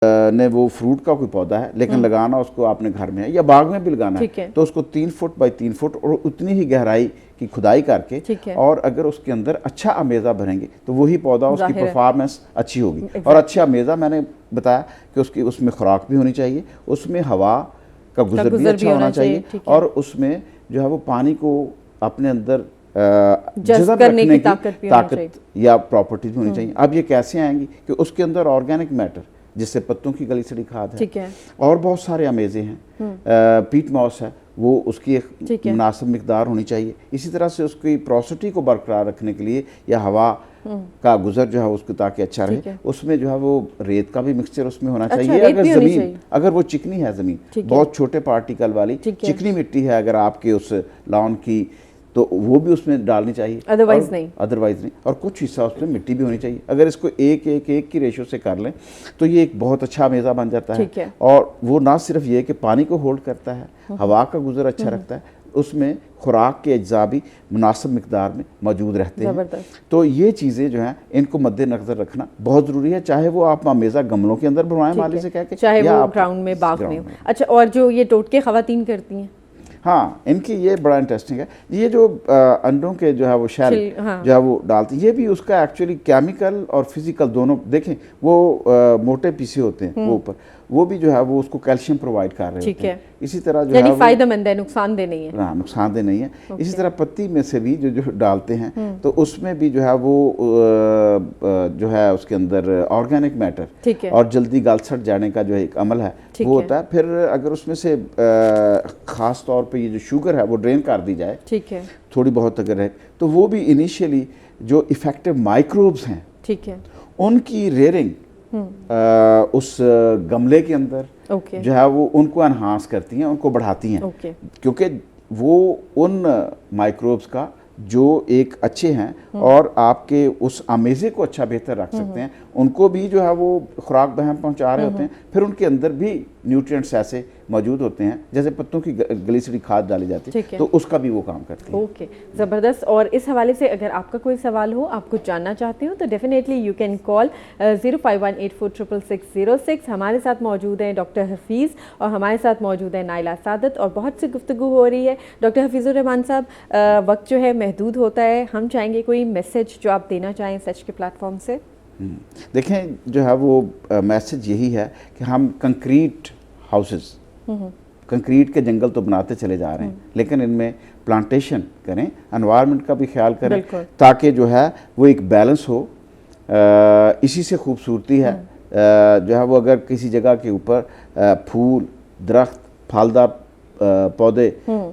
ने वो फ्रूट का कोई पौधा है लेकिन लगाना उसको आपने घर में है या बाग में भी लगाना है, तो उसको 3 फुट बाई 3 फुट और उतनी ही गहराई की खुदाई करके और अगर उसके अंदर अच्छा अमेज़ा भरेंगे तो वही पौधा उसकी परफॉर्मेंस अच्छी होगी। और अच्छा अमेज़ा मैंने बताया कि उसकी उसमें खुराक भी होनी चाहिए, उसमें हवा का गुजर भी अच्छा होना चाहिए और उसमें जो है वो पानी को अपने अंदर जज़ब करने की ताकत या प्रॉपर्टीज होनी चाहिए। अब ये कैसे आएंगी कि उसके अंदर ऑर्गेनिक मैटर जिससे पत्तों की गली सड़ी खाद है और बहुत सारे अमेज़े हैं, पीट मॉस है, वो उसकी एक मुनासिब मिकदार होनी चाहिए। इसी तरह से उसकी प्रोसिटी को बरकरार रखने के लिए या हवा का गुजर जो है उसको ताकि अच्छा रहे, उसमें जो है वो रेत का भी मिक्सचर उसमें होना चाहिए। अगर ज़मीन अगर वो चिकनी है, ज़मीन बहुत छोटे पार्टिकल वाली चिकनी मिट्टी है अगर आपके उस लॉन की, तो वो भी उसमें डालनी चाहिए, अदरवाइज नहीं। और कुछ हिस्सा उसमें मिट्टी भी होनी चाहिए। अगर इसको एक की रेशो से कर लें तो ये एक बहुत अच्छा मेज़ा बन जाता है। और वो ना सिर्फ ये कि पानी को होल्ड करता है, हवा का गुजर अच्छा रखता है, उसमें खुराक के अज्जा भी मुनासिब मिकदार में मौजूद रहते हैं। तो ये चीज़ें जो हैं इनको मद्देनजर रखना बहुत ज़रूरी है, चाहे वो आप अमेज़ा गमलों के अंदर बनवाएं माली से कह के, चाहे वो ग्राउंड में, बाग में। अच्छा, और जो ये टोटके ख़वातीन करती हैं, हाँ, इनकी ये बड़ा इंटरेस्टिंग है। ये जो अंडों के जो है वो शेल जो है वो डालती, ये भी उसका एक्चुअली केमिकल और फिजिकल दोनों देखें, वो मोटे पीसे होते हैं वो ऊपर, वो भी जो है वो उसको कैल्शियम प्रोवाइड कर रहे होते हैं। इसी तरह जो है फायदेमंद है, नुकसानदेह नहीं है। हाँ, नुकसानदेह नहीं है। इसी तरह पत्ती में से भी जो डालते हैं तो उसमें भी जो है वो जो है उसके अंदर ऑर्गेनिक मैटर और जल्दी गल सड़ जाने का जो एक अमल है वो होता है। फिर अगर उसमें से ख़ास तौर पे ये जो शुगर है वो ड्रेन कर दी जाए, थोड़ी बहुत अगर है, तो वो भी इनिशियली जो इफ़ेक्टिव माइक्रोब्स हैं उनकी रेयरिंग उस गमले के अंदर जो है वो उनको एनहांस करती हैं, उनको बढ़ाती हैं, क्योंकि वो उन माइक्रोब्स का जो एक अच्छे हैं और आपके उस अमेज़े को अच्छा बेहतर रख सकते हैं, उनको भी जो है वो खुराक बहम पहुंचा रहे होते हैं। फिर उनके अंदर भी न्यूट्रिएंट्स ऐसे मौजूद होते हैं जैसे पत्तों की गली सड़ी खाद डाली जाती है, तो उसका भी वो काम करते हैं। ओके, ज़बरदस्त। और इस हवाले से अगर आपका कोई सवाल हो, आप कुछ जानना चाहते हो, तो डेफिनेटली यू कैन कॉल 0518466606। हमारे साथ मौजूद हैं डॉक्टर हफीज़ और हमारे साथ मौजूद है नाइला सादत और बहुत सी गुफ्तगू हो रही है। डॉक्टर हफीज़ुर रहमान साहब, वक्त जो है महदूद होता है, हम चाहेंगे कोई मैसेज जो आप देना चाहें सच के प्लेटफॉर्म से। देखें, जो है वो मैसेज यही है कि हम कंक्रीट हाउसेस, कंक्रीट के जंगल तो बनाते चले जा रहे हैं, लेकिन इनमें प्लांटेशन करें, एनवायरनमेंट का भी ख्याल करें, ताकि जो है वो एक बैलेंस हो। इसी से खूबसूरती है जो है वो अगर किसी जगह के ऊपर फूल, दरख्त, फलदार पौधे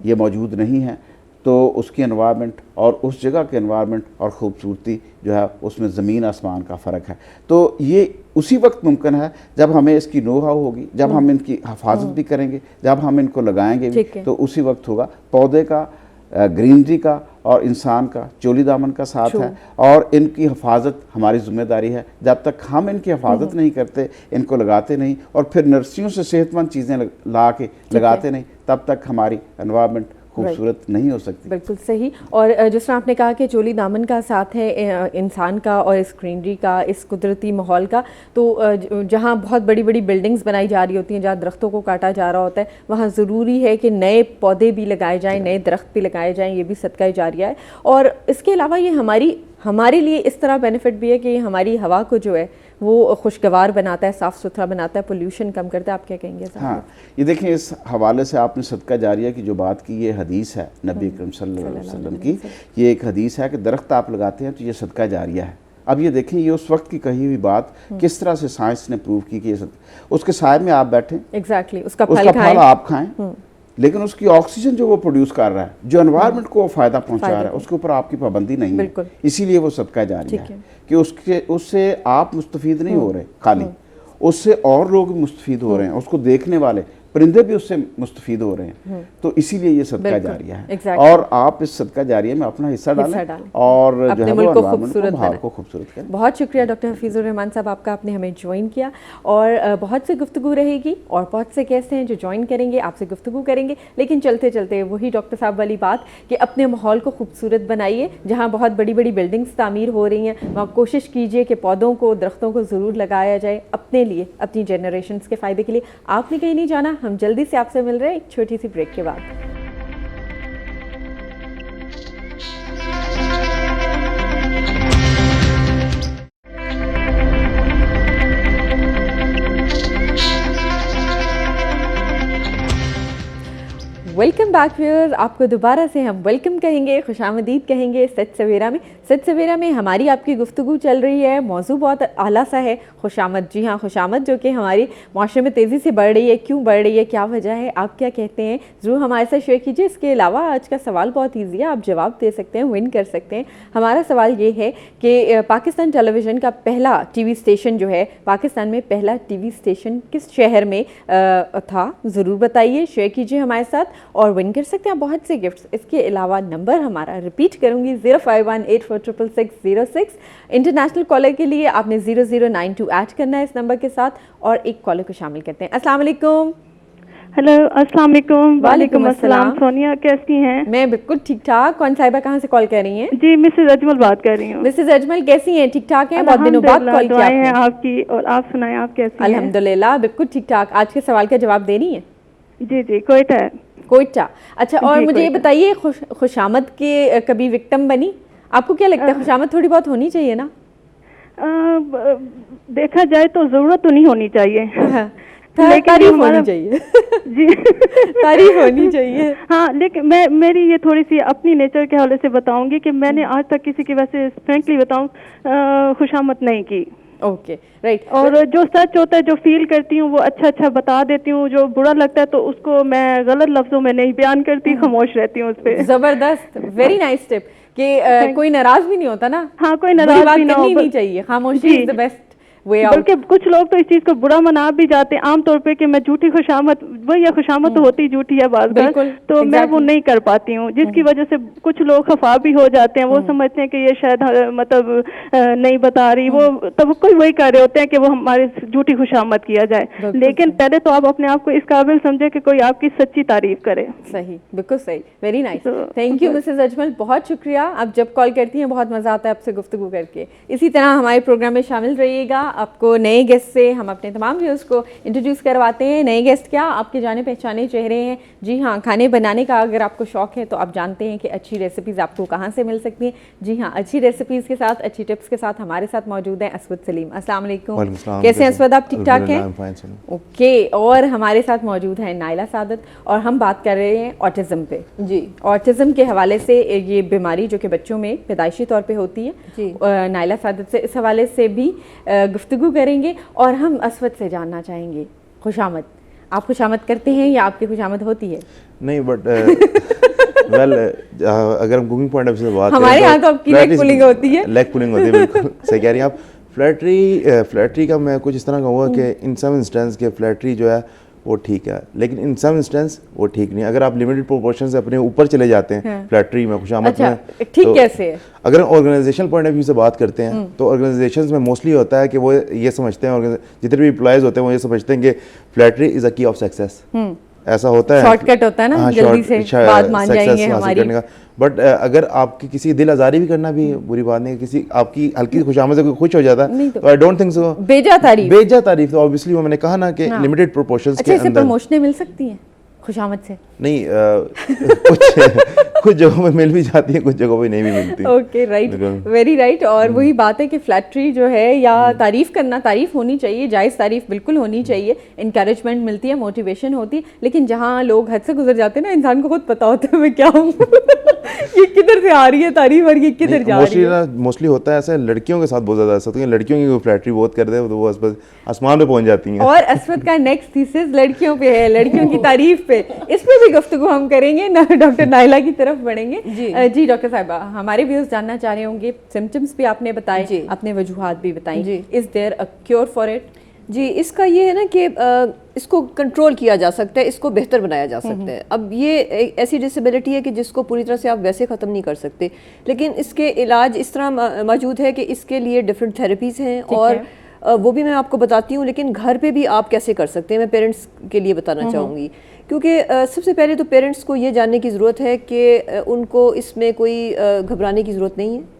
ये मौजूद नहीं हैं तो उसकी एनवायरनमेंट और उस जगह के एनवायरनमेंट और ख़ूबसूरती जो है उसमें ज़मीन आसमान का फ़र्क है। तो ये उसी वक्त मुमकिन है जब हमें इसकी नो हाउ होगी, जब हम इनकी हिफाजत भी करेंगे, जब हम इनको लगाएंगे भी, तो उसी वक्त होगा। पौधे का, ग्रीनरी का और इंसान का चोली दामन का साथ है और इनकी हिफाजत हमारी ज़िम्मेदारी है। जब तक हम इनकी हिफाजत नहीं करते, इनको लगाते नहीं और फिर नर्सरियों से सेहतमंद चीज़ें ला के लगाते नहीं, तब तक हमारी एनवायरनमेंट खूबसूरत नहीं हो सकती। बिल्कुल सही। और जिस तरह आपने कहा कि चोली दामन का साथ है इंसान का और इस ग्रीनरी का, इस कुदरती माहौल का, तो जहाँ बहुत बड़ी बड़ी बिल्डिंग्स बनाई जा रही होती हैं, जहाँ दरख्तों को काटा जा रहा होता है, वहाँ ज़रूरी है कि नए पौधे भी लगाए जाएँ, नए दरख्त भी लगाए जाएँ। ये भी सदका जारिया है। और इसके अलावा ये हमारे लिए इस तरह बेनिफिट भी है कि ये हमारी हवा को जो है वो खुशगवार बनाता है, साफ़ सुथरा बनाता है, पोल्यूशन कम करता है। आप क्या कहेंगे? हाँ, ये देखें, इस हवाले से आपने सदका जारिया की जो बात की, ये हदीस है नबी अकरम सल्लल्लाहु अलैहि वसल्लम की। ये एक हदीस है कि दरख्त आप लगाते हैं तो ये सदका जारिया है। अब ये देखें, ये उस वक्त की कही हुई बात किस तरह से साइंस ने प्रूव की कि ये उसके साय में आप बैठें, एग्जैक्टली उसका फल आप खाएं, लेकिन उसकी ऑक्सीजन जो वो प्रोड्यूस कर रहा है, जो एनवायरनमेंट को फ़ायदा पहुंचा रहा है, उसके ऊपर आपकी पाबंदी नहीं है। इसीलिए वो सदका जारिया है कि उससे आप मुस्तफ़ीद नहीं हो रहे खाली, उससे और लोग मुस्तफ़ीद हो रहे हैं, उसको देखने वाले परिंदे भी उससे मुस्तफीद हो रहे हैं। तो इसीलिए ये सदका जारिया है। और आप इस सदका जारिया में अपना हिस्सा डालें और जो है वो माहौल को खूबसूरत करें। बहुत शुक्रिया डॉक्टर हफीजुर रहमान साहब आपका, आपने हमें ज्वाइन किया और बहुत सी गुफ्तगू रहेगी और बहुत से गेस्ट हैं जो ज्वाइन करेंगे, आपसे गुफ्तगू करेंगे। लेकिन चलते चलते वही डॉक्टर साहब वाली बात कि अपने माहौल को खूबसूरत बनाइए। जहाँ बहुत बड़ी बड़ी बिल्डिंग्स तामीर हो रही हैं वहाँ कोशिश कीजिए कि पौधों को, दरख्तों को ज़रूर लगाया जाए अपने लिए, अपनी जनरेशन्स के फ़ायदे के लिए। आपने कहीं नहीं जाना, हम जल्दी से आपसे मिल रहे हैं एक छोटी सी ब्रेक के बाद। वेलकम बैक व्यूअर्स, आपको दोबारा से हम वेलकम कहेंगे, खुशामदीद कहेंगे सच सवेरा में। सच सवेरा में हमारी आपकी गुफ्तगू चल रही है, मौजू बहुत आला सा है, खुशामद। जी हाँ, खुशामद जो कि हमारी माशरे में तेज़ी से बढ़ रही है। क्यों बढ़ रही है, क्या वजह है, आप क्या कहते हैं, ज़रूर हमारे साथ शेयर कीजिए। इसके अलावा आज का सवाल बहुत ईजी है, आप जवाब दे सकते हैं, विन कर सकते हैं। हमारा सवाल ये है कि पाकिस्तान टेलीविज़न का पहला टीवी स्टेशन जो है, पाकिस्तान में पहला टीवी स्टेशन किस शहर में था, ज़रूर बताइए, शेयर कीजिए हमारे साथ और विन कर सकते हैं बहुत से गिफ्ट्स। इसके अलावा नंबर हमारा रिपीट करूंगी 0518466606। इंटरनेशनल कॉलर के लिए आपने 0092 ऐड करना है इस नंबर के साथ और एक कॉलर को शामिल करते हैं। अस्सलाम वालेकुम। हेलो, अस्सलाम वालेकुम। वालेकुम अस्सलाम। सोनिया कैसी हैं? मैं बिल्कुल ठीक ठाक। कौन साहिबा कहाँ से कॉल कर रही हैं? जी, मिसेज अजमल बात कर रही हूँ। मिसेज अजमल कैसी हैं? ठीक ठाक हैं? बहुत दिनों बाद कॉल किया है आपकी, और आप सुनाएं, आप कैसी हैं? अल्हम्दुलिल्लाह बिल्कुल ठीक ठाक। आज के सवाल का जवाब दे रही हैं? जी जी, कोयटा। कोयटा, अच्छा। और मुझे ये बताइए, खुशामद के कभी विक्टिम बनी? आपको क्या लगता है, खुशामद थोड़ी बहुत होनी चाहिए ना? देखा जाए तो जरूरत तो नहीं होनी चाहिए, तारीफ होनी चाहिए। जी तारीफ होनी चाहिए। हाँ, लेकिन मेरी ये थोड़ी सी अपनी नेचर के हवाले से बताऊंगी कि मैंने आज तक किसी की, वैसे फ्रेंकली बताऊं, खुशामद नहीं की। Okay, right. और जो सच होता है, जो फील करती हूँ वो अच्छा बता देती हूँ। जो बुरा लगता है तो उसको मैं गलत लफ्जों में नहीं बयान करती, खामोश रहती हूँ उस पे। जबरदस्त, वेरी नाइस टिप कि कोई नाराज भी नहीं होता ना। हाँ, कोई नाराज भी नहीं चाहिए, खामोशी इज द बेस्ट। बल्कि कुछ लोग तो इस चीज को बुरा मना भी जाते हैं आमतौर पे कि मैं झूठी खुशामद, वही है खुशामद तो होती झूठी है बात, तो मैं वो नहीं कर पाती हूँ, जिसकी वजह से कुछ लोग खफा भी हो जाते हैं। वो समझते हैं कि ये शायद मतलब नहीं बता रही, वो तब कोई वही कर रहे होते हैं कि वो हमारे झूठी खुशामद किया जाए। लेकिन पहले तो आप अपने आप को इस काबिल समझे कि कोई आपकी सच्ची तारीफ करे। सही, बिल्कुल सही, very nice. Thank you Mrs Ajmal, बहुत शुक्रिया। आप जब कॉल करती हैं बहुत मजा आता है आपसे गुफ्तगू करके। इसी तरह हमारे प्रोग्राम में शामिल रहिएगा। आपको नए गेस्ट से हम अपने तमाम व्यूअर्स को इंट्रोड्यूस करवाते हैं। नए गेस्ट क्या, आपके जाने पहचाने चेहरे हैं। जी हाँ, खाने बनाने का अगर आपको शौक है तो आप जानते हैं कि अच्छी रेसिपीज़ आपको कहाँ से मिल सकती हैं। जी हाँ, अच्छी रेसिपीज़ के साथ, अच्छी टिप्स के साथ हमारे साथ मौजूद हैं असवद सलीम। अस्सलाम वालेकुम, कैसे हैं असवद, आप ठीक ठाक हैं? ओके। और हमारे साथ मौजूद है नाइला सादत और हम बात कर रहे हैं ऑटिज़म पे। जी, ऑटिज़म के हवाले से, ये बीमारी जो कि बच्चों में पैदाइशी तौर पे होती है जी। नाइला सादत से इस हवाले से भी गुफ्तगू करेंगे और हम असवद से जानना चाहेंगे खुशामद। आप खुशामद करते हैं या आपकी खुशामद होती है? नहीं, बट वेल अगर हम कुकिंग पॉइंट ऑफ व्यू से बात करें, हमारे यहाँ तो आपकी लेग पुलिंग होती है। लेग पुलिंग होती है, बिल्कुल सही कह रही हैं आप। फ्लैटरी का मैं कुछ इस तरह कहूँगा कि इन सम इंस्टेंस के फ्लैटरी जो है वो ठीक है, लेकिन इन सम इंस्टेंस वो ठीक नहीं। अगर आप लिमिटेड प्रोपोर्शन से अपने ऊपर चले जाते हैं फ्लैटरी में, खुशामद अच्छा, में, ठीक तो कैसे है? अगर ऑर्गेनाइजेशनल पॉइंट ऑफ व्यू से बात करते हैं तो ऑर्गेनाइजेशंस में मोस्टली होता है कि वो ये समझते हैं, जितने भी एम्प्लॉयज़ होते हैं वो ये समझते हैं कि फ्लैटरी इज़ अ की ऑफ सक्सेस। ऐसा होता है, शॉर्टकट होता है ना, हाँ, जल्दी से बात मान जाएंगे हमारी। बट अगर आपकी किसी दिल आजारी भी करना भी बुरी बात नहीं है, किसी आपकी हल्की खुशामद से कोई खुश हो जाता है तो आई डोंट थिंक सो। बेजा तारीफ तो ऑब्वियसली वो मैंने कहा ना कि लिमिटेड प्रोपोर्शंस के अंदर। प्रमोशनें मिल सकती हैं खुशामद से? नहीं, कुछ जगहों में मिल भी जाती है, कुछ जगहों पे नहीं भी मिलती। Okay, right, very right. और वही बात है कि फ्लैटरी जो है, या तारीफ करना, तारीफ होनी चाहिए, जायज़ तारीफ बिल्कुल होनी चाहिए, इंकरेजमेंट मिलती है, मोटिवेशन होती है। लेकिन जहाँ लोग हद से गुजर जाते हैं ना, इंसान को खुद पता होता है मैं क्या हूँ ये किधर से आ रही है तारीफ और ये किधर जा रही है। मोस्टली होता है ऐसा, लड़कियों के साथ बहुत ज़्यादा ऐसा होता है, लड़कियों की फ्लैटरी बहुत करते हैं तो वो बस आसमान पे पहुंच जाती हैं। और असवद का नेक्स्ट थीसिस लड़कियों पे है, लड़कियों की तारीफ पे। इस पे भी गुफ्तगू हम करेंगे ना, डॉक्टर नाइला की तरफ बढ़ेंगे। जी डॉक्टर साहिबा, हमारे व्यूअर्स जानना चाह रहे होंगे, सिम्टम्स भी आपने बताए, अपने वजूहात भी बताई, is there a cure for it? जी, इसका ये है ना कि इसको कंट्रोल किया जा सकता है, इसको बेहतर बनाया जा सकता है। अब ये एक ऐसी डिसेबिलिटी है कि जिसको पूरी तरह से आप वैसे ख़त्म नहीं कर सकते, लेकिन इसके इलाज इस तरह मौजूद है कि इसके लिए डिफरेंट थेरेपीज़ हैं और वो भी मैं आपको बताती हूँ, लेकिन घर पे भी आप कैसे कर सकते हैं मैं पेरेंट्स के लिए बताना चाहूँगी। क्योंकि सबसे पहले तो पेरेंट्स को ये जानने की ज़रूरत है कि उनको इसमें कोई घबराने की ज़रूरत नहीं है।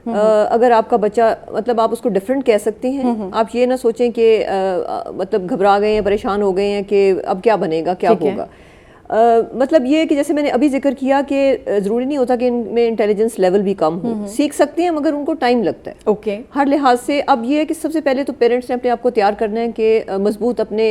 अगर आपका बच्चा, मतलब आप उसको डिफरेंट कह सकते हैं, आप ये ना सोचें कि मतलब घबरा गए हैं, परेशान हो गए हैं कि अब क्या बनेगा, क्या होगा। मतलब ये कि जैसे मैंने अभी जिक्र किया कि ज़रूरी नहीं होता कि इनमें इंटेलिजेंस लेवल भी कम हो, सीख सकते हैं मगर उनको टाइम लगता है ओके हर लिहाज से। अब ये है कि सबसे पहले तो पेरेंट्स ने अपने आप को तैयार करना है कि मजबूत अपने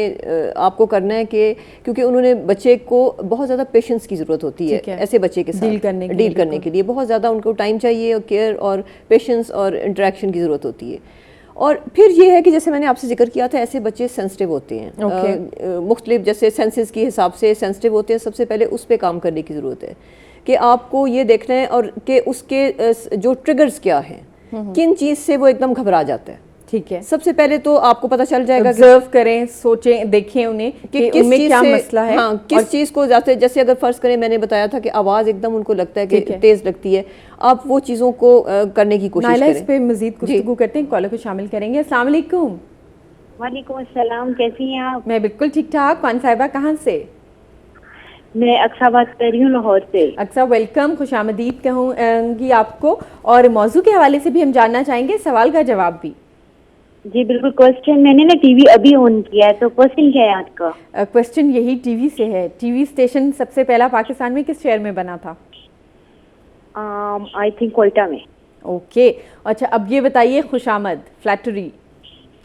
आप को करना है कि क्योंकि उन्होंने बच्चे को बहुत ज़्यादा पेशेंस की ज़रूरत होती है ऐसे बच्चे के साथ डील करने के लिए बहुत ज़्यादा उनको टाइम चाहिए और केयर और पेशेंस और इंटरेक्शन की ज़रूरत होती है। और फिर ये है कि जैसे मैंने आपसे जिक्र किया था, ऐसे बच्चे सेंसिटिव होते हैं, मुख्तलिफ जैसे सेंसेस के हिसाब से सेंसिटिव होते हैं। सबसे पहले उस पर काम करने की ज़रूरत है कि आपको ये देखना है और कि उसके जो ट्रिगर्स क्या हैं, किन चीज़ से वो एकदम घबरा जाता है। ठीक है, सबसे पहले तो आपको पता चल जाएगा, ऑब्जर्व करें, सोचें, देखें उन्हें कि किस उनमें चीज क्या से, मसला है, हाँ, किस चीज़ को जाते, जैसे अगर फर्ज करें मैंने बताया था कि आवाज़ एकदम उनको लगता है कि तेज़ लगती है, आप वो चीज़ों को करने की कोशिश करें। इस पे मजीद गुफ्तगू करते हैं, कॉलर को शामिल करेंगे। अस्सलाम वालेकुम। वालेकुम अस्सलाम, कैसी हैं आप? मैं बिल्कुल ठीक ठाक। कौन साहिबा, कहाँ से? मैं अक्सा बात कर रही हूँ लाहौर से। अक्सा, वेलकम, खुशामदीद कहूँगी आपको, और मौजू के हवाले से भी हम जानना चाहेंगे, सवाल का जवाब भी। जी बिल्कुल। क्वेश्चन मैंने ना टीवी अभी ऑन किया है, तो क्वेश्चन क्या है आपका? क्वेश्चन यही टीवी से है। टीवी स्टेशन सबसे पहला पाकिस्तान में किस शहर में बना था? आई थिंक कोयटा में। ओके, अच्छा, अब ये बताइए, खुशामद, फ्लैटरी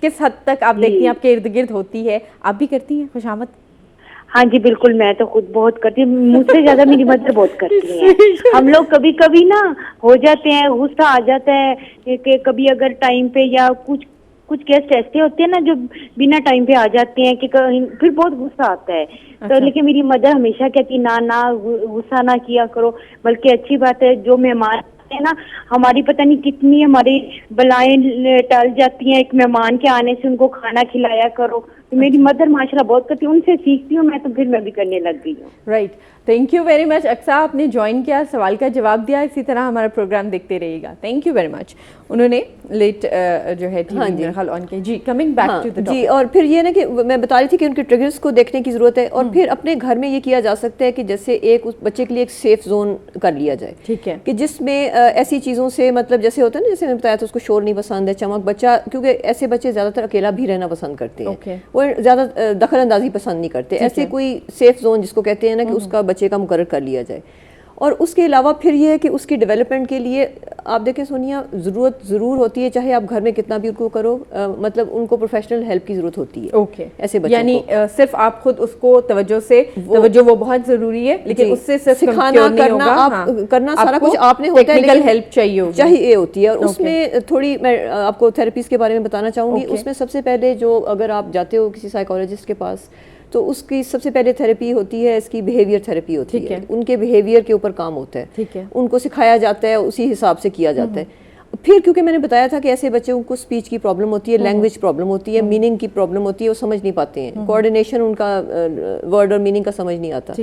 किस हद तक आप देखती हैं, आपके इर्द गिर्द होती है? आप भी करती हैं खुशामद? हाँ जी बिल्कुल, मैं तो खुद बहुत करती हूँ, मुझसे ज्यादा मेरी मदर बहुत करती हैं। हम लोग कभी कभी ना हो जाते हैं, गुस्सा आ जाता है कि कभी अगर टाइम पे या कुछ गेस्ट ऐसे होते हैं ना जो बिना टाइम पे आ जाते हैं कि फिर बहुत गुस्सा आता है। तो लेकिन मेरी मदर हमेशा कहती ना गुस्सा ना किया करो, बल्कि अच्छी बात है, जो मेहमान है ना, हमारी पता नहीं कितनी हमारी बलाएं टल जाती हैं एक मेहमान के आने से, उनको खाना खिलाया करो। तो मेरी मदर माशाल्लाह बहुत करती है, उनसे सीखती हूँ मैं, तो फिर मैं भी करने लग गई हूँ। Right, thank you very much Aqsa, आपने ज्वाइन किया, सवाल का जवाब दिया, इसी तरह हमारा प्रोग्राम देखते रहिएगा। Thank you very much. उन्होंने लेट जो है टीवी मेरा ख्याल ऑन किया। जी, coming back to the topic. जी, और फिर ये ना कि मैं बता रही थी कि उनके ट्रिगर्स को देखने की ज़रूरत है, और फिर अपने घर में ये किया जा सकता है कि जैसे एक उस बच्चे के लिए एक सेफ जोन कर लिया जाए। ठीक है, कि जिसमें ऐसी चीज़ों से, मतलब जैसे होता है ना, जैसे मैंने बताया था उसको शोर नहीं पसंद है, चमक, बच्चा, क्योंकि ऐसे बच्चे ज़्यादातर अकेला भी रहना पसंद करते हैं, वो ज़्यादा दखल अंदाजी पसंद नहीं करते। ऐसे कोई सेफ जोन जिसको कहते हैं ना कि उसका बच्चे का मुकर्रर कर लिया जाए। और उसके अलावा फिर ये है कि उसकी डेवलपमेंट के लिए आप देखें सोनिया, ज़रूरत ज़रूर होती है, चाहे आप घर में कितना भी उनको करो, मतलब उनको प्रोफेशनल हेल्प की ज़रूरत होती है। ओके, ऐसे बच्चों यानी सिर्फ आप खुद उसको तवज्जो वो बहुत ज़रूरी है, लेकिन उससे सिर्फ सिखाना करना, आप करना सारा कुछ आपने होता है, टेक्निकल हेल्प चाहिए होती है। और उसमें थोड़ी मैं आपको थेरेपीज़ के बारे में बताना चाहूँगी। उसमें सबसे पहले जो, अगर आप जाते हो किसी साइकोलॉजिस्ट के पास, तो उसकी सबसे पहले थेरेपी होती है, इसकी बिहेवियर थेरेपी होती है। उनके बिहेवियर के ऊपर काम होता है, ठीक है, उनको सिखाया जाता है, उसी हिसाब से किया जाता है। फिर क्योंकि मैंने बताया था कि ऐसे बच्चों को स्पीच की प्रॉब्लम होती है, लैंग्वेज प्रॉब्लम होती है, मीनिंग की प्रॉब्लम होती है, वो समझ नहीं पाते हैं, कोऑर्डिनेशन उनका वर्ड और मीनिंग का समझ नहीं आता,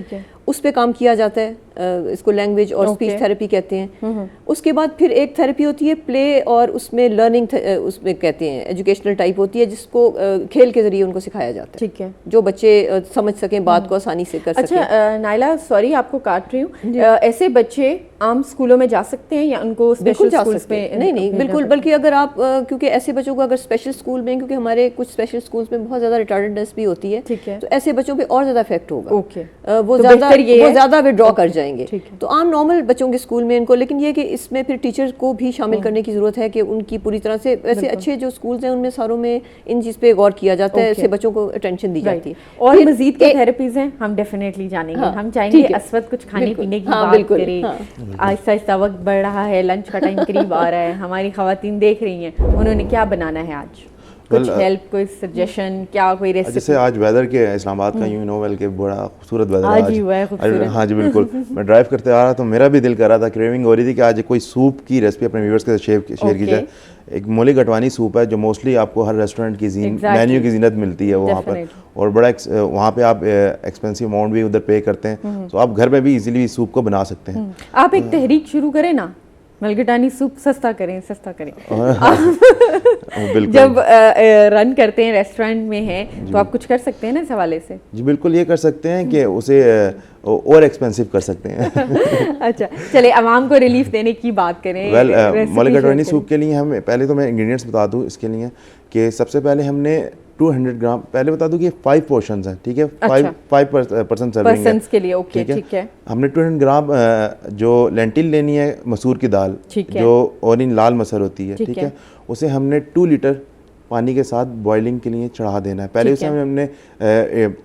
उस पर काम किया जाता है। इसको लैंग्वेज और स्पीच थेरेपी कहते हैं। उसके बाद फिर एक थेरेपी होती है प्ले, और उसमें लर्निंग, उसमें कहते हैं एजुकेशनल टाइप होती है, जिसको खेल के जरिए उनको सिखाया जाता है, ठीक है, जो बच्चे समझ सकें, बात को आसानी से कर सकें। अच्छा नाइला, सॉरी आपको काट रही हूँ, ऐसे बच्चे आम स्कूलों में जा सकते हैं या उनको स्पेशल स्कूल्स में? नहीं, बिल्कुल, बल्कि अगर आप, क्योंकि ऐसे बच्चों को अगर स्पेशल स्कूल में, क्योंकि हमारे कुछ स्पेशल स्कूल्स में बहुत ज़्यादा रिटार्डेडनेस भी होती है, ठीक है, तो ऐसे बच्चों पे और ज़्यादा इफेक्ट होगा। ओके, वो ज़्यादा विड्रॉ कर जाएंगे। तो आम नॉर्मल बच्चों के स्कूल में इनको, लेकिन ये कि इसमें फिर टीचर को भी शामिल करने की ज़रूरत है कि उनकी पूरी तरह से, वैसे अच्छे जो स्कूल्स हैं उनमें सारों में इन चीज़ पे गौर किया जाता है, ऐसे बच्चों को अटेंशन दी जाती है। और मजीद क्या थेरेपीज हैं हम डेफिनेटली जानेंगे। हम चाहेंगे असवद कुछ खाने पीने की बात करे। आहिस्ता आहिस्ता वक्त बढ़ रहा है, लंच का टाइम करीब आ रहा है, हमारी खवातीन देख रही हैं, उन्होंने क्या बनाना है आज? कुछ हेल्प, कोई सजेशन, क्या कोई रेसिपी? जैसे आज वेदर के इस्लामाबाद का यूं नो वेल के बड़ा खूबसूरत वेदर आज ही हुआ है खूबसूरत। हाँ जी बिल्कुल। मैं ड्राइव करते आ रहा तो मेरा भी दिल कर रहा था, क्रेविंग हो रही थी कि आज कोई सूप की रेसिपी अपने व्यूअर्स के साथ शेयर की जाए। एक मोली गटवानी सूप है जो मोस्टली आपको हर रेस्टोरेंट की मेन्यू की जीनत मिलती है वो वहाँ पर, और बड़ा वहाँ पे आप एक्सपेंसिव अमाउंट भी उधर पे करते हैं, तो आप घर में भी इजीली सूप को बना सकते हैं। आप एक तहरीक शुरू करें ना, मलगटानी सूप सस्ता करें, सस्ता करें। जब रन करते हैं रेस्टोरेंट में हैं तो आप कुछ कर सकते हैं ना इस हवाले से? जी बिल्कुल, ये कर सकते हैं कि उसे और एक्सपेंसिव कर सकते हैं। अच्छा चले, आवाम को रिलीफ देने की बात करें। मलगटानी सूप के लिए हम पहले तो मैं इंग्रेडिएंट्स बता दूं इसके लिए कि सबसे पहले हमने 200 ग्राम, पहले बता दूं कि 5 पोर्शंस हैं, ठीक है? 5 पर्सन सर्विंग है के लिए, ओके ठीक है। हमने 200 ग्राम जो लेंटिल लेनी है, मसूर की दाल जो ऑरेंज लाल मसर होती है, ठीक है? उसे हमने 2 लीटर पानी के साथ बॉइलिंग के लिए चढ़ा देना है। पहले उसे हमने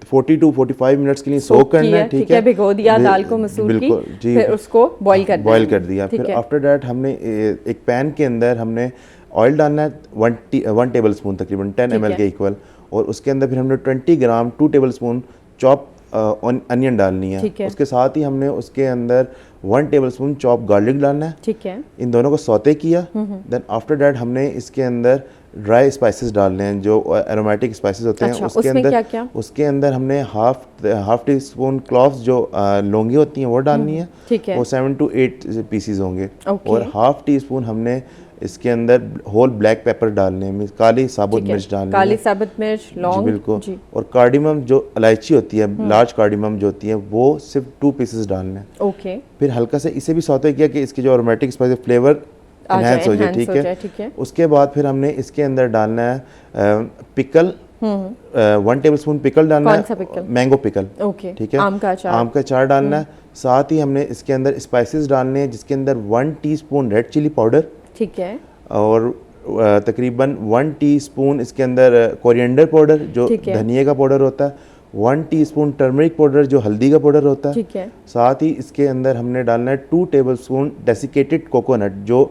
40 to 45 मिनट्स के लिए सोक करना है, ठीक है? भिगो दिया दाल को, मसूर की, फिर उसको बॉईल कर दिया। फिर आफ्टर दैट हमने एक पैन के अंदर हमने ऑयल डालना है 1 टेबल स्पून तकरीबन 10 ml के इक्वल, और उसके अंदर फिर हमने 20 ग्राम 2 टेबल स्पून चॉप अनियन डालनी है। उसके साथ ही हमने उसके अंदर 1 टेबल स्पून चॉप गार्लिक डालना है, ठीक है? इन दोनों को सौते किया। देन आफ्टर दैट हमने इसके अंदर ड्राई स्पाइसेस डालने हैं जो एरोमेटिक स्पाइसेस होते हैं। उसके अंदर क्या? उसके अंदर हमने हाफ टी स्पून क्लॉव्स जो लौंगी होती हैं वो डालनी है, वो 7 to 8 पीसीज होंगे, और हाफ टी स्पून हमने इसके अंदर होल ब्लैक पेपर डालने हैं, काली साबुत मिर्च डालनी है, काली साबुत मिर्च, लौंग, बिल्कुल, और कार्डिमम जो इलायची होती है, लार्ज कार्डिमम जो होती है, वो सिर्फ 2 पीसेस डालने हैं, ओके? फिर हल्का से इसे भी सौते किया कि इसके जो अरोमेटिक स्पाइस फ्लेवर एनहांस हो जाए, ठीक है? उसके बाद फिर हमने इसके अंदर डालना है पिकल, 1 टेबल स्पून पिकल डालना है, मैंगो पिकल, ठीक है? आम का अचार डालना है। साथ ही हमने इसके अंदर स्पाइसेस डालने हैं जिसके अंदर 1 टीस्पून रेड चिली पाउडर, ठीक है, और तकरीबन 1 टीस्पून इसके अंदर कोरिएंडर पाउडर जो धनिया का पाउडर होता है, 1 टीस्पून टर्मरिक पाउडर जो हल्दी का पाउडर होता है, ठीक है? साथ ही इसके अंदर हमने डालना है 2 टेबलस्पून डेसिकेटेड कोकोनट जो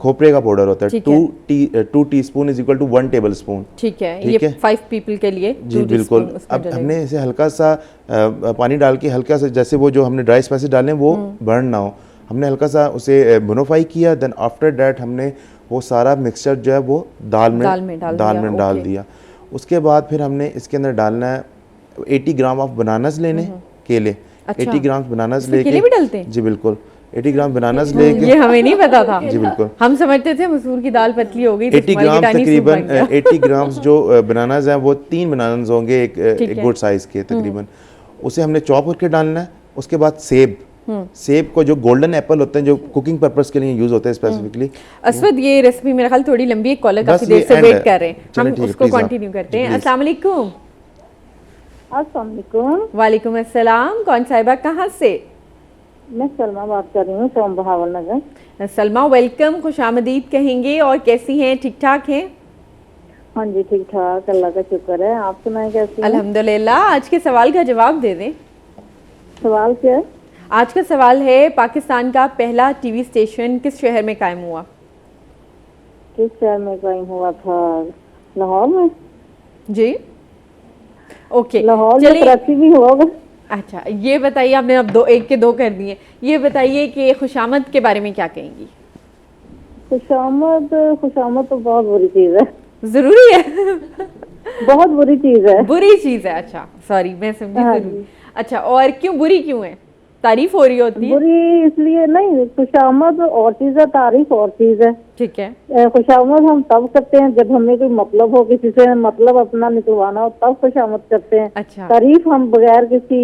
खोपरे का पाउडर होता है, 2 teaspoon is equal to 1 tablespoon, ठीक है? ये 5 पीपल के लिए, जी बिल्कुल। अब हमने इसे हल्का सा पानी डाल के हल्का सा, जैसे वो जो हमने ड्राई स्पाइसेस डाले वो बर्न ना हो, हमने हल्का सा उसे भुनोफ्राई किया। देन आफ्टर दैट हमने वो सारा मिक्सचर जो है वो दाल में डाल दिया। उसके बाद फिर हमने इसके अंदर डालना है 80 ग्राम ऑफ बनानास लेने, केले, 80 ग्राम बनानास लेके, केले भी डालते हैं? जी बिल्कुल, 80 ग्राम बनानास लेके, ये हमें नहीं पता था। जी बिल्कुल, हम समझते थे मसूर की दाल पतली हो गई, 80 ग्राम तकरीबन 80 ग्राम जो बनानास हैं वो 3 बनानास होंगे एक गुड साइज के तकरीबन, उसे हमने चॉप करके डालना है। उसके बाद सेब को जो गोल्डन एप्पल होते हैं जो कुकिंग पर्पस के लिए यूज होते हैं स्पेसिफिकली। असवद, ये रेसिपी मेरे ख्याल थोड़ी लंबी है, कॉलर काफी देर से वेट कर रहे हैं, हम उसको कंटिन्यू करते हैं। अस्सलाम वालेकुम। अस्सलाम वालेकुम। वालेकुम अस्सलाम। कौन साहिबा, कहाँ से? मैं सलमा बात कर रही हूँ, from Bahawalnagar. Salma, welcome, खुशामदीद कहेंगे, और कैसी हैं? ठीक ठाक हैं? हाँ जी ठीक ठाक, अल्लाह का शुक्र है। आप सुनाएं कैसी हैं? अल्हम्दुलिल्लाह। आज के सवाल का जवाब दे दें। सवाल क्या है? आज का सवाल है, पाकिस्तान का पहला टीवी स्टेशन किस शहर में कायम हुआ? किस शहर में कायम हुआ था? लाहौर में। जी ओके, लाहौर में कराची भी होगा। अच्छा, ये बताइए, आपने अब एक के दो कर दिए, ये बताइए कि खुशामद के बारे में क्या कहेंगी? खुशामद तो बहुत बुरी चीज है। जरूरी है? बहुत बुरी चीज है। बुरी चीज है, अच्छा सॉरी, मैं समझी। अच्छा, और क्यों बुरी क्यों है? तारीफ हो रही होती है? बुरी इसलिए नहीं, खुशामद और चीज है, तारीफ और चीज है, ठीक है? खुशामद हम तब करते हैं जब हमें कोई मतलब हो, किसी से मतलब अपना निकलवाना हो, तब खुशामद करते हैं। अच्छा। तारीफ हम बगैर किसी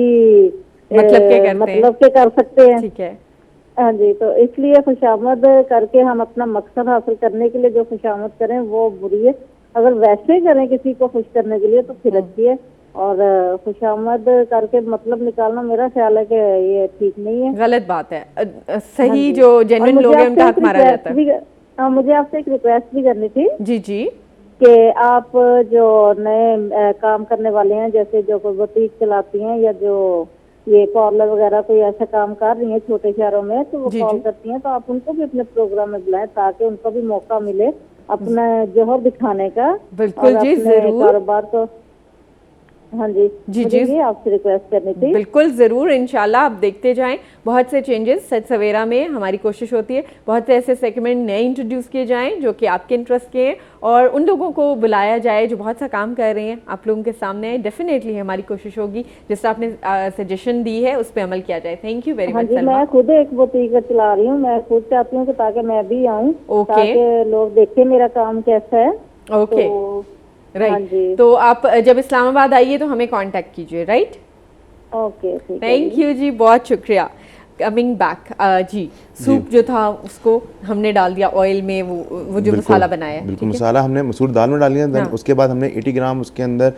मतलब के कर सकते हैं, ठीक है? हाँ जी, तो इसलिए खुशामद करके हम अपना मकसद हासिल करने के लिए जो खुशामद करें वो बुरी है। अगर वैसे करें किसी को खुश करने के लिए तो फिर अच्छी है, और खुशामद करके मतलब निकालना मेरा ख्याल है कि ये ठीक नहीं है, गलत बात है। सही जो जेन्युइन लोग हैं उनका हक मारा जाता है। मुझे आपसे एक रिक्वेस्ट भी करनी थी। जी जी, कि आप जो नए काम करने वाले हैं, जैसे जो बुटीक चलाती हैं या जो ये पार्लर वगैरह कोई ऐसा काम कर रही है छोटे शहरों में, तो वो कॉल करती हैं, तो आप उनको भी अपने प्रोग्राम में बुलाएं ताकि उनको भी मौका मिले अपना जोहर दिखाने का। बिल्कुल जी, जरूर। कारोबार को हाँ जी जी मुझे जी ये आपसे रिक्वेस्ट करनी थी। बिल्कुल ज़रूर, इंशाल्लाह आप देखते जाएं बहुत से चेंजेस सच सवेरा में। हमारी कोशिश होती है बहुत से ऐसे सेगमेंट नए इंट्रोड्यूस किए जाएं जो कि आपके इंटरेस्ट के हैं और उन लोगों को बुलाया जाए जो बहुत सा काम कर रहे हैं आप लोगों के सामने। डेफिनेटली हमारी कोशिश होगी जिस तरह आपने सजेशन दी है उस पर अमल किया जाए। थैंक यू वेरी हाँ मच जी, सलमा। मैं खुद एक बुटीक चला रही हूँ, मैं खुद चाहती हूँ कि ताकि मैं भी आऊँ, ओके। ताकि लोग देखें मेरा काम कैसा है। ओके तो राइट हाँ जी। तो आप जब इस्लामाबाद आइए तो हमें कांटेक्ट कीजिए। राइट, ओके ठीक है थैंक यू जी, बहुत शुक्रिया। कमिंग बैक जी, सूप जो था उसको हमने डाल दिया ऑयल में, वो जो मसाला बनाया है। बिल्कुल, मसाला हमने मसूर दाल में डाल दिया। देन उसके बाद हमने 80 ग्राम उसके अंदर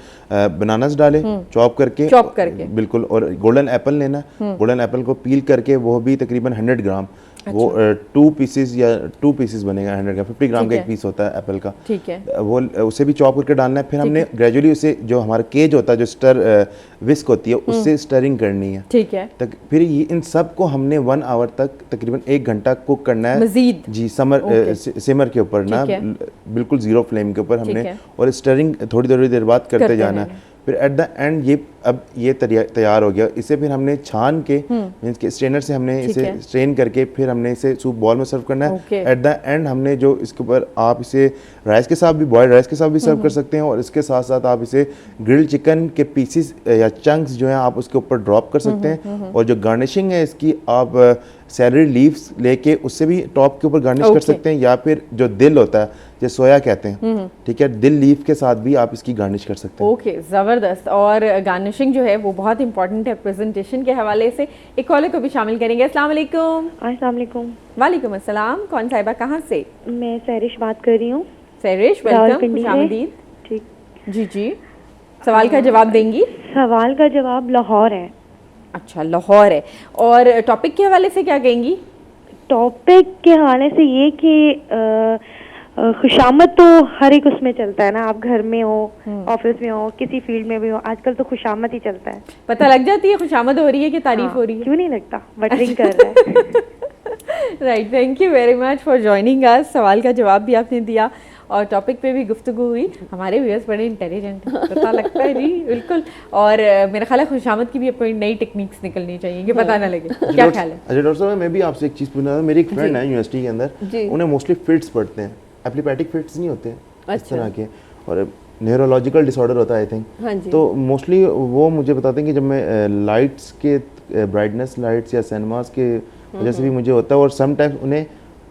बनानास डाले चॉप करके बिल्कुल। और गोल्डन एप्पल लेना, गोल्डन एप्पल को पील करके वो भी तकरीबन 100 ग्राम। वो 2 पीसेस बनेगा 100 ग्राम। 50 ग्राम का एक पीस होता है एप्पल का, ठीक है। वो उसे भी चॉप करके डालना है। फिर हमने ग्रेजुअली उसे जो हमारा केज होता है जो विस्क होती है उससे स्टरिंग करनी है, ठीक है। फिर ये इन सब को हमने 1 आवर तक तकरीबन 1 घंटा कुक करना है मजीद जी। सिमर के ऊपर ना, बिल्कुल 0 फ्लेम के ऊपर हमने, और स्टरिंग थोड़ी थोड़ी देर बाद करते जाना है। फिर एट द एंड ये तैयार हो गया। इसे फिर हमने छान के मींस के स्ट्रेनर से हमने इसे स्ट्रेन करके फिर हमने इसे सूप बॉल में सर्व करना है। एट द एंड हमने जो इसके ऊपर आप इसे राइस के साथ भी, बॉयल्ड राइस के साथ भी सर्व कर सकते हैं, और इसके साथ साथ आप इसे ग्रिल्ड चिकन के पीसेस या चंक्स जो हैं आप उसके ऊपर ड्रॉप कर सकते हैं। और जो गार्निशिंग है इसकी आप सैलरी लीव्स लेके उससे भी टॉप के ऊपर गार्निश कर सकते हैं, या फिर जो दिल होता है जो सोया कहते हैं, ठीक है, दिल लीफ के साथ भी आप इसकी गार्निश कर सकते हैं। ओके, ज़बरदस्त। और गार्निशिंग जो है वो बहुत इंपॉर्टेंट है प्रेजेंटेशन के हवाले से। एक कॉलर को भी शामिल करेंगे। अस्सलाम वालेकुम। अस्सलाम वालेकुम। वालेकुम अस्सलाम। कौन साहिबा, कहाँ से? मैं सहरिश बात कर रही हूँ। सहरिश, वेलकम, खुशामदीद। ठीक जी जी, सवाल का जवाब देंगी? सवाल का जवाब लाहौर है। अच्छा, लाहौर है। और टॉपिक के हवाले से क्या कहेंगी? टॉपिक के हवाले से ये कि खुशामद तो हर एक उसमें चलता है ना, आप घर में हो, ऑफिस में हो, किसी फील्ड में भी हो, आजकल तो खुशामद ही चलता है। पता लग जाती है खुशामद हो रही है कि तारीफ हो रही है? क्यों नहीं लगता, बटरिंग कर रहा है। Right, thank you very much for joining अस। सवाल का जवाब भी आपने दिया और टॉपिक पे भी गुफ्तगू हुई। हमारे व्यूअर्स बड़े इंटेलिजेंट हैं, पता लगता है जी, बिल्कुल। और मेरा ख्याल है खुशामद की भी अपनी नई टेक्निक्स निकलनी चाहिए कि पता ना लगे। क्या ख्याल है? अच्छा डॉक्टर साहब, मैं भी आपसे एक चीज़ पूछना था। मेरी एक फ्रेंड है यूनिवर्सिटी के अंदर, उन्हें मोस्टली फिट्स पढ़ते हैं, एप्लीपैटिक फिट्स नहीं होते इस तरह के, और न्यूरोलॉजिकल डिसऑर्डर होता है आई थिंक। तो मोस्टली वो मुझे बताते हैं कि जब मैं लाइट्स के ब्राइटनेस लाइट्स या सिनेमास के वजह से भी मुझे होता है, और समटाइम्स उन्हें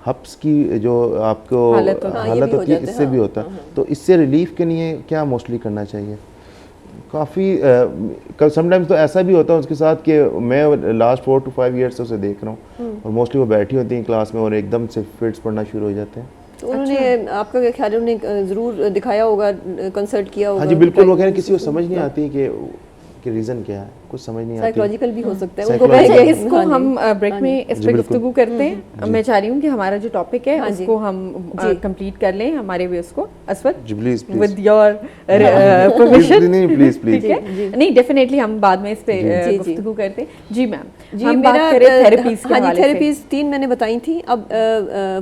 हब्स की जो आपको हालत होती है इससे भी होता है। तो इससे रिलीफ के लिए क्या मोस्टली करना चाहिए? काफ़ी समटाइम्स तो ऐसा भी होता है उसके साथ कि मैं लास्ट 4 to 5 ईयर्स से उसे देख रहा हूँ, और मोस्टली वो बैठी होती हैं क्लास में और एकदम से फिट्स पढ़ना शुरू हो जाते हैं। तो उन्होंने आपका क्या ख्याल है, उन्हें ज़रूर दिखाया होगा, कंसल्ट किया होगा? हाँ जी बिल्कुल। वो कह रहे हैं किसी को समझ नहीं आती कि रीज़न क्या है, कुछ समझ नहीं आती। साइकोलॉजिकल भी हो सकता है उनको। इसको हम ब्रेक में इस पर गुफ्तगू करते हैं। मैं चाह रही हूँ कि हमारा जो टॉपिक है उसको हम कंप्लीट कर लें हमारे व्यूअर्स को। Aswad, with your permission. Please ठीक है, नहीं डेफिनेटली हम बाद में इस पे गुफ्तगू करते हैं। जी मैम, जी हम मेरा बात करें थेरेपीज के हवाले से। थेरेपीज 3 मैंने बताई थी। अब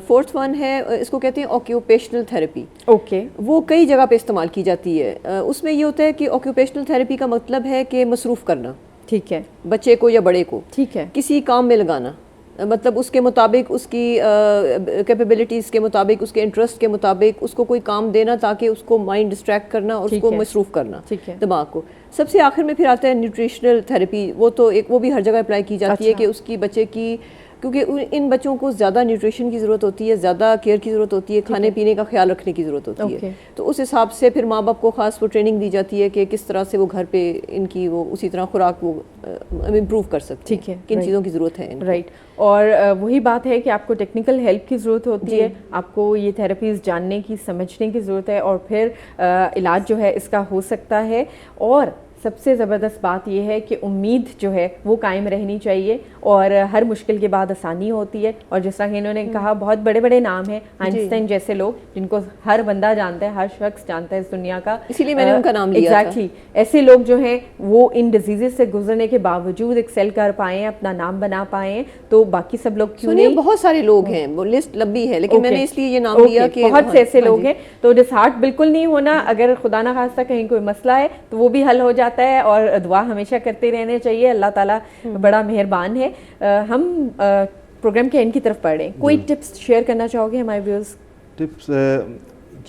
4th वन है, इसको कहते हैं ऑक्यूपेशनल थेरेपी। ओके, वो कई जगह पे इस्तेमाल की जाती है। उसमें ये होता है कि ऑक्यूपेशनल थेरेपी का मतलब है कि मसरूफ़ करना, ठीक है, बच्चे को या बड़े को, ठीक है, किसी काम में लगाना, मतलब उसके मुताबिक, उसकी कैपेबिलिटीज़ के मुताबिक, उसके इंटरेस्ट के मुताबिक उसको कोई काम देना ताकि उसको माइंड डिस्ट्रैक्ट करना और उसको मसरूफ़ करना, दिमाग को। सबसे आखिर में फिर आता है न्यूट्रिशनल थेरेपी। वो भी हर जगह अप्लाई की जाती है कि उसकी बच्चे की, क्योंकि इन बच्चों को ज़्यादा न्यूट्रिशन की ज़रूरत होती है, ज़्यादा केयर की ज़रूरत होती है, खाने पीने का ख्याल रखने की ज़रूरत होती है। तो उस हिसाब से फिर माँ बाप को ख़ास वो ट्रेनिंग दी जाती है कि किस तरह से वो घर पे इनकी वो उसी तरह खुराक वो इम्प्रूव कर सकते हैं, ठीक है, किन चीज़ों की ज़रूरत है। राइट, और वही बात है कि आपको टेक्निकल हेल्प की ज़रूरत होती है, आपको ये थेरेपीज़ जानने की, समझने की ज़रूरत है, और फिर इलाज जो है इसका हो सकता है। और सबसे ज़बरदस्त बात यह है कि उम्मीद जो है वो कायम रहनी चाहिए, और हर मुश्किल के बाद आसानी होती है। और जिस तरह इन्होंने कहा, बहुत बड़े बड़े नाम हैं, आइंस्टाइन जैसे लोग जिनको हर बंदा जानता है, हर शख्स जानता है इस दुनिया का, इसीलिए मैंने उनका नाम लिया था। एग्जैक्टली, ऐसे लोग जो हैं वो इन डिजीज़ से गुजरने के बावजूद एक्सेल कर पाए हैं, अपना नाम बना पाए हैं। तो बाकी सब लोग क्यों नहीं? बहुत सारे लोग हैं, वो लिस्ट लंबी है, लेकिन मैंने इसलिए ये नाम लिया कि बहुत से ऐसे लोग हैं। तो डिसहार्ट बिल्कुल नहीं होना, अगर खुदा ना खास्ता कहीं कोई मसला है तो वो भी हल हो जाता जाता है और दुआ हमेशा करते रहना चाहिए। अल्लाह ताला बड़ा मेहरबान है। हम प्रोग्राम के एंड की तरफ बढ़ रहे हैं, कोई टिप्स शेयर करना चाहोगे हमारे व्यूअर्स? टिप्स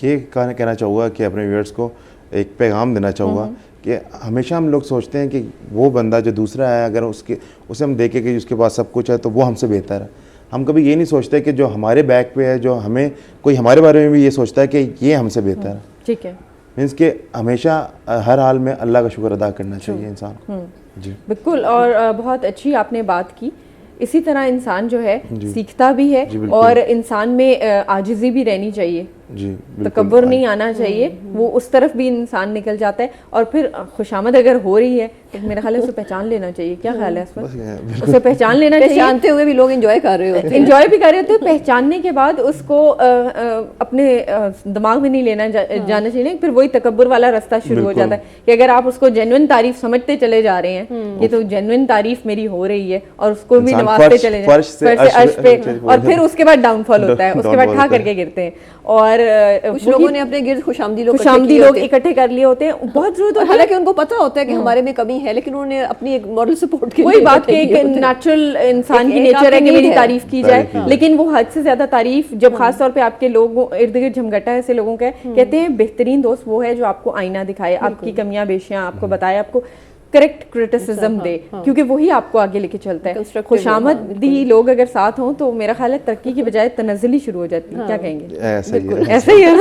ये कहना चाहूँगा कि अपने व्यूअर्स को एक पैगाम देना चाहूँगा कि हमेशा हम लोग सोचते हैं कि वो बंदा जो दूसरा है, अगर उसे हम देखें कि उसके पास सब कुछ है तो वो हमसे बेहतर है। हम कभी ये नहीं सोचते कि जो हमारे बैक पे है, जो हमें कोई हमारे बारे में भी ये सोचता है कि ये हमसे बेहतर है। ठीक है, मीन्स कि हमेशा हर हाल में अल्लाह का शुक्र अदा करना चाहिए इंसान को। जी बिल्कुल, और बहुत अच्छी आपने बात की। इसी तरह इंसान जो है सीखता भी है और इंसान में आजिज़ी भी रहनी चाहिए, तकब्बुर नहीं आना चाहिए, वो उस तरफ भी इंसान निकल जाता है। और फिर खुशामद अगर हो रही है तो मेरा ख्याल है उसे पहचान लेना चाहिए। क्या ख्याल है इस पर? उसे पहचान लेना चाहिए, पहचानते हुए भी लोग एंजॉय कर रहे होते हैं, एंजॉय भी कर रहे होते हैं। पहचानने के बाद उसको अपने दिमाग में नहीं लेना जाना चाहिए, फिर वही तकब्बुर वाला रास्ता शुरू हो जाता है कि अगर आप उसको जेन्युइन तारीफ समझते चले जा रहे हैं कि तो जेन्युइन तारीफ मेरी हो रही है और उसको भी नवाजते चले जाए फर्श से अर्श पे, और फिर उसके बाद डाउनफॉल होता है, उसके बाद ठा करके गिरते हैं। और कुछ लोगों ने अपने गिर्द खुशामदी लोग इकट्ठे कर लिए होते हैं, बहुत जरूरत होती है। हालांकि उनको पता होता है कि हमारे में कमी है, लेकिन उन्होंने अपनी एक मॉरल सपोर्ट की वही बात कि एक नेचुरल इंसान की नेचर है कि मेरी तारीफ की जाए, लेकिन वो हद से ज्यादा तारीफ जब खास तौर पे आपके लोगों इर्द गिर्द झमघटा ऐसे लोगों का कहते हैं बेहतरीन दोस्त वो है जो आपको आईना दिखाए, आपकी कमियां बेशियां आपको बताए, आपको करेक्ट क्रिटिसिज्म दे, क्योंकि वही आपको आगे लेके चलता है। खुशामदी लोग अगर साथ हों तो मेरा ख्याल है तरक्की की बजाय तनज़्ज़ुली शुरू हो जाती है। क्या कहेंगे? ऐसा ही है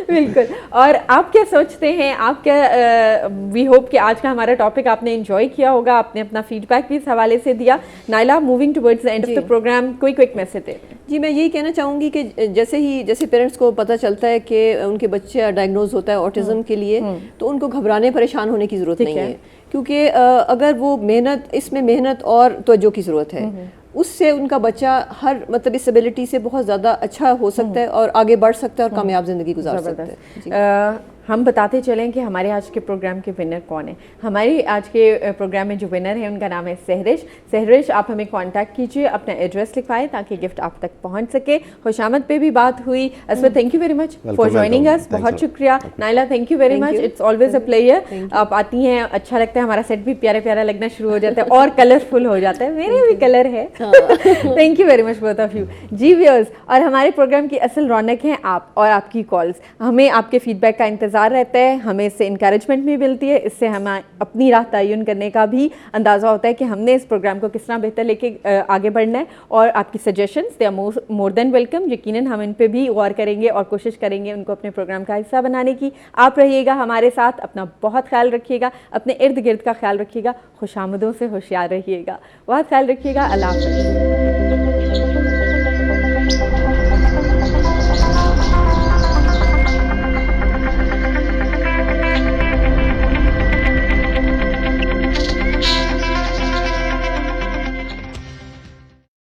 बिल्कुल। और आप क्या सोचते हैं? आप क्या वी होप कि आज का हमारा टॉपिक आपने एंजॉय किया होगा, आपने अपना फीडबैक भी इस हवाले से दिया। Naila, moving towards the end of the programme, कोई क्विक मैसेज है? जी, मैं यही कहना चाहूँगी कि जैसे पेरेंट्स को पता चलता है कि उनके बच्चे डायग्नोज होता है ऑटिज्म के लिए, तो उनको घबराने परेशान होने की ज़रूरत नहीं है, क्योंकि अगर वो इसमें मेहनत और तवज्जो की ज़रूरत है, उससे उनका बच्चा हर मतलब इस एबिलिटी से बहुत ज़्यादा अच्छा हो सकता है और आगे बढ़ सकता है और कामयाब ज़िंदगी गुजार सकता है। हम बताते चलें कि हमारे आज के प्रोग्राम के विनर कौन है। हमारे आज के प्रोग्राम में जो विनर है उनका नाम है सहरिश। सहरिश, आप हमें कांटेक्ट कीजिए, अपना एड्रेस लिखवाएं ताकि गिफ्ट आप तक पहुंच सके। खुशामद पे भी बात हुई। Aswad, thank you very much for joining us, बहुत शुक्रिया। Naila, thank you very much, it's always a player. आप आती हैं, अच्छा लगता है, हमारा सेट भी प्यारा प्यारा लगना शुरू हो जाता है और कलरफुल हो जाता है, मेरे भी कलर है। Thank you very much both of you. जी व्यूअर्स, और हमारे प्रोग्राम की असल रौनक है आप और आपकी कॉल्स। हमें आपके फीडबैक का इंतजार रहता है, हमें इससे इंकरेजमेंट भी मिलती है, इससे हमें अपनी राह तयन करने का भी अंदाज़ा होता है कि हमने इस प्रोग्राम को किस तरह बेहतर लेके आगे बढ़ना है। और आपकी suggestions they are more than welcome. यकीनन हम इन पे भी गौर करेंगे और कोशिश करेंगे उनको अपने प्रोग्राम का हिस्सा बनाने की। आप रहिएगा हमारे साथ, अपना बहुत ख्याल रखिएगा, अपने इर्द गिर्द का ख्याल रखिएगा, खुशामदों से होशियार रहिएगा, बहुत ख्याल रखिएगा। अल्लाह हाफ़िज़।